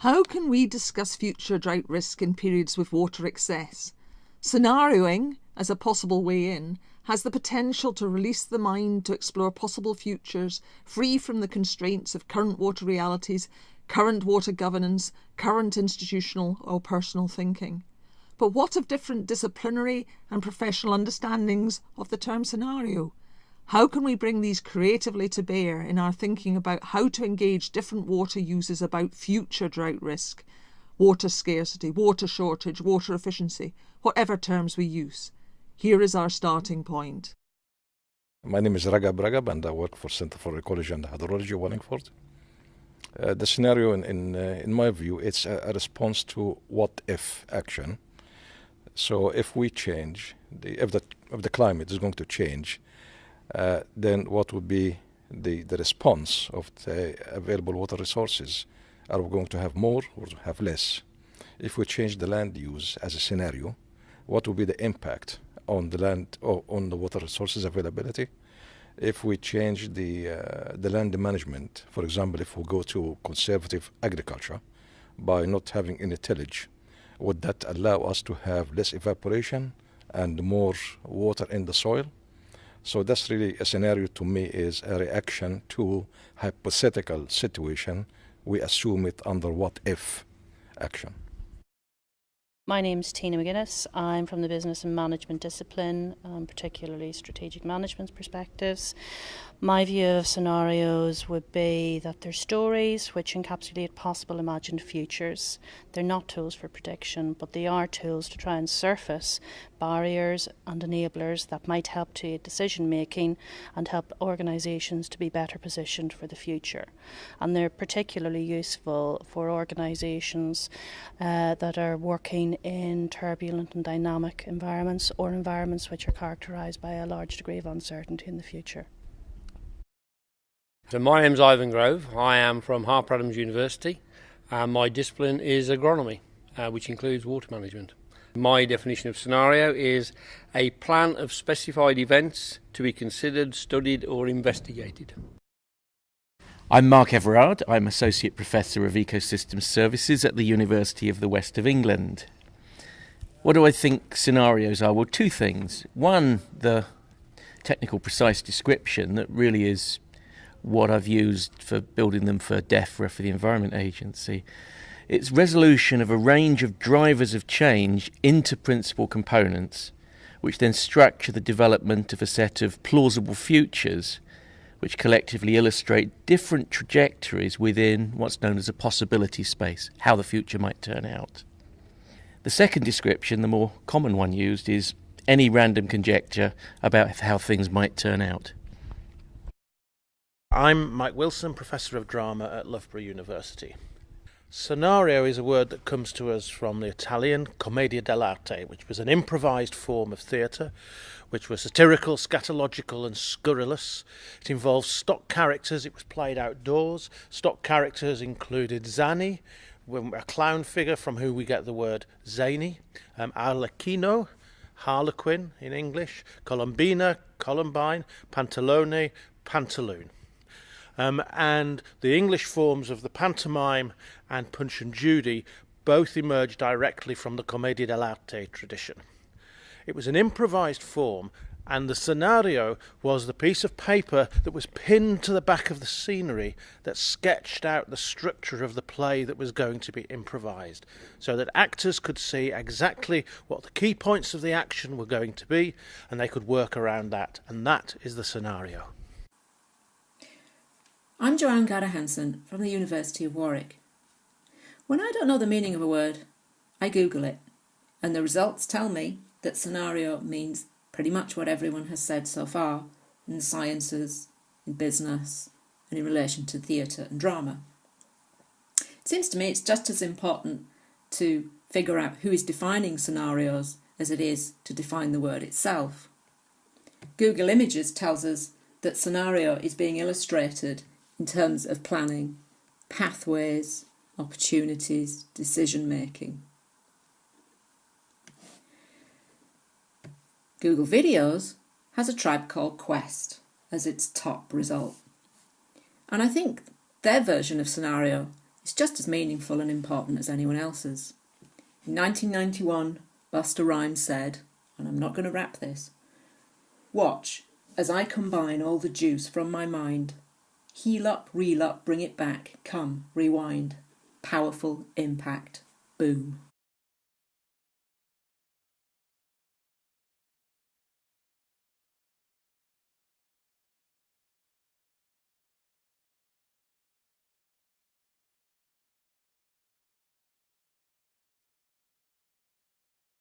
How can we discuss future drought risk in periods with water excess? Scenarioing, as a possible way in, has the potential to release the mind to explore possible futures free from the constraints of current water realities, current water governance, current institutional or personal thinking. But what of different disciplinary and professional understandings of the term scenario? How can we bring these creatively to bear in our thinking about how to engage different water users about future drought risk, water scarcity, water shortage, water efficiency, whatever terms we use? Here is our starting point. My name is Ragab and I work for Center for Ecology and Hydrology, Wallingford. The scenario, in my view, it's a response to what-if action. So if we change, if the climate is going to change, then what would be the response of the available water resources? Are we going to have more or have less? If we change the land use as a scenario, what will be the impact on the land or on the water resources availability? If we change the land management, for example, if we go to conservative agriculture by not having any tillage, would that allow us to have less evaporation and more water in the soil? So that's really a scenario to me is a reaction to hypothetical situation. We assume it under what-if action. My name's Tina McGuinness. I'm from the business and management discipline, particularly strategic management perspectives. My view of scenarios would be that they're stories which encapsulate possible imagined futures. They're not tools for prediction, but they are tools to try and surface barriers and enablers that might help to aid decision making and help organisations to be better positioned for the future. And they're particularly useful for organisations that are working in turbulent and dynamic environments or environments which are characterised by a large degree of uncertainty in the future. So my name's Ivan Grove. I am from Harper Adams University and my discipline is agronomy, which includes water management. My definition of scenario is a plan of specified events to be considered, studied or investigated. I'm Mark Everard. I'm Associate Professor of Ecosystem Services at the University of the West of England. What do I think scenarios are? Well, two things. One, the technical precise description that really is what I've used for building them for DEFRA, for the Environment Agency. It's resolution of a range of drivers of change into principal components, which then structure the development of a set of plausible futures, which collectively illustrate different trajectories within what's known as a possibility space, how the future might turn out. The second description, the more common one used, is any random conjecture about how things might turn out. I'm Mike Wilson, Professor of Drama at Loughborough University. Scenario is a word that comes to us from the Italian commedia dell'arte, which was an improvised form of theatre, which was satirical, scatological and scurrilous. It involved stock characters, it was played outdoors. Stock characters included Zanni, a clown figure from whom we get the word zany, Arlecchino, Harlequin in English, Colombina, Columbine, Pantalone, Pantaloon. And the English forms of the pantomime and Punch and Judy both emerged directly from the commedia dell'arte tradition. It was an improvised form, and the scenario was the piece of paper that was pinned to the back of the scenery that sketched out the structure of the play that was going to be improvised, so that actors could see exactly what the key points of the action were going to be, and they could work around that, and that is the scenario. I'm Joanne Garde-Hansen from the University of Warwick. When I don't know the meaning of a word, I Google it, and the results tell me that scenario means pretty much what everyone has said so far in the sciences, in business, and in relation to theatre and drama. It seems to me it's just as important to figure out who is defining scenarios as it is to define the word itself. Google Images tells us that scenario is being illustrated in terms of planning, pathways, opportunities, decision making. Google Videos has a tribe called Quest as its top result. And I think their version of scenario It's just as meaningful and important as anyone else's. In 1991, Busta Rhymes said, and I'm not going to rap this, "Watch as I combine all the juice from my mind. Heal up, reel up, bring it back. Come, rewind. Powerful impact. Boom."